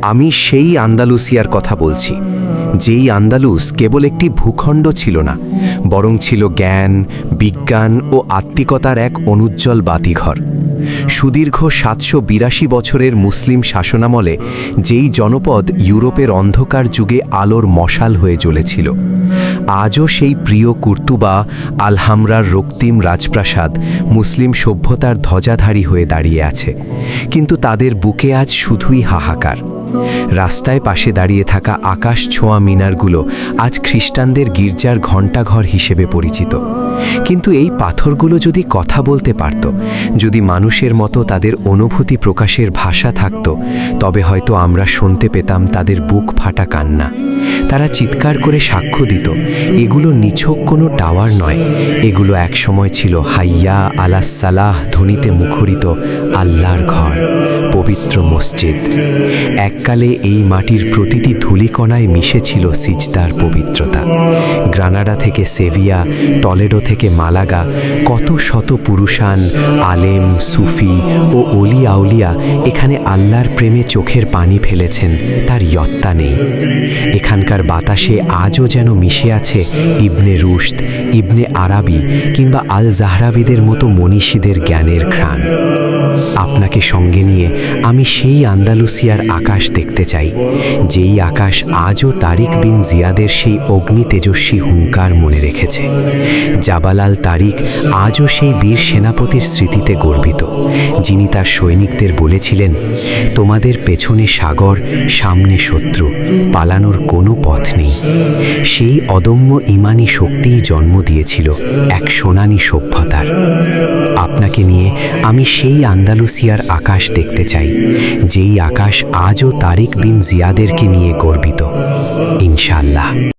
আমি সেই আন্দালুসিয়ার কথা বলছি, যেই আন্দালুস কেবল একটি ভূখণ্ড ছিল না, বরং ছিল জ্ঞান, বিজ্ঞান ও আত্মিকতার এক অনুজ্জ্বল বাতিঘর। সুদীর্ঘ ৭৮২ বছরের মুসলিম শাসনামলে যেই জনপদ ইউরোপের অন্ধকার যুগে আলোর মশাল হয়ে জ্বলেছিল, আজও সেই প্রিয় কুর্তুবা আলহামরার রক্তিম রাজপ্রাসাদ মুসলিম সভ্যতার ধ্বজাধারী হয়ে দাঁড়িয়ে আছে। কিন্তু তাদের বুকে আজ শুধুই হাহাকার। রাস্তায় পাশে দাঁড়িয়ে থাকা আকাশ ছোঁয়া মিনারগুলো আজ খ্রিস্টানদের গির্জার ঘণ্টাঘর হিসেবে পরিচিত। কিন্তু এই পাথরগুলো যদি কথা বলতে পারত, যদি মানুষের মতো তাদের অনুভূতি প্রকাশের ভাষা থাকত, তবে হয়তো আমরা শুনতে পেতাম তাদের বুক ফাটা কান্না। তারা চিৎকার করে সাক্ষ্য দিত, এগুলো নিছক কোনো টাওয়ার নয়, এগুলো একসময় ছিল হাইয়া আলাস সালাহ ধ্বনিতে মুখরিত আল্লাহর ঘর, পবিত্র মসজিদ। এককালে এই মাটির প্রতিটি ধূলিকণায় মিশেছিল সিজদার পবিত্রতা। গ্রানাডা থেকে সেভিয়া, টলেডো থেকে মালাগা, কত শত পুরুষান, আলেম, সুফি ও অলি আউলিয়া এখানে আল্লাহর প্রেমে চোখের পানি ফেলেছেন, তার ইয়ত্তা নেই। এখানকার বাতাসে আজও যেন মিশে আছে ইবনে রুশদ, ইবনে আরাবি কিংবা আল জাহরাবিদের মতো মনীষীদের জ্ঞানের ঘ্রাণ। আপনাকে সঙ্গে নিয়ে আমি সেই আন্দালুসিয়ার আকাশ দেখতে চাই, যেই আকাশ আজও তারিক বিন জিয়াদের সেই অগ্নি তেজস্বী হুঙ্কার মনে রেখেছে। জাবাল আল তারিক আজও সেই বীর সেনাপতির স্মৃতিতে গর্বিত, যিনি তার সৈনিকদের বলেছিলেন, তোমাদের পেছনে সাগর, সামনে শত্রু, পালানোর কোনো পথ নেই। সেই অদম্য ইমানি শক্তিই জন্ম দিয়েছিল এক সোনালী সভ্যতার। আপনাকে নিয়ে আমি সেই আন্দালুসিয়ার আকাশ দেখতে চাই, যেই আকাশ আজও তারিক বিন জিয়াদেরকে নিয়ে গর্বিত, ইনশাআল্লাহ।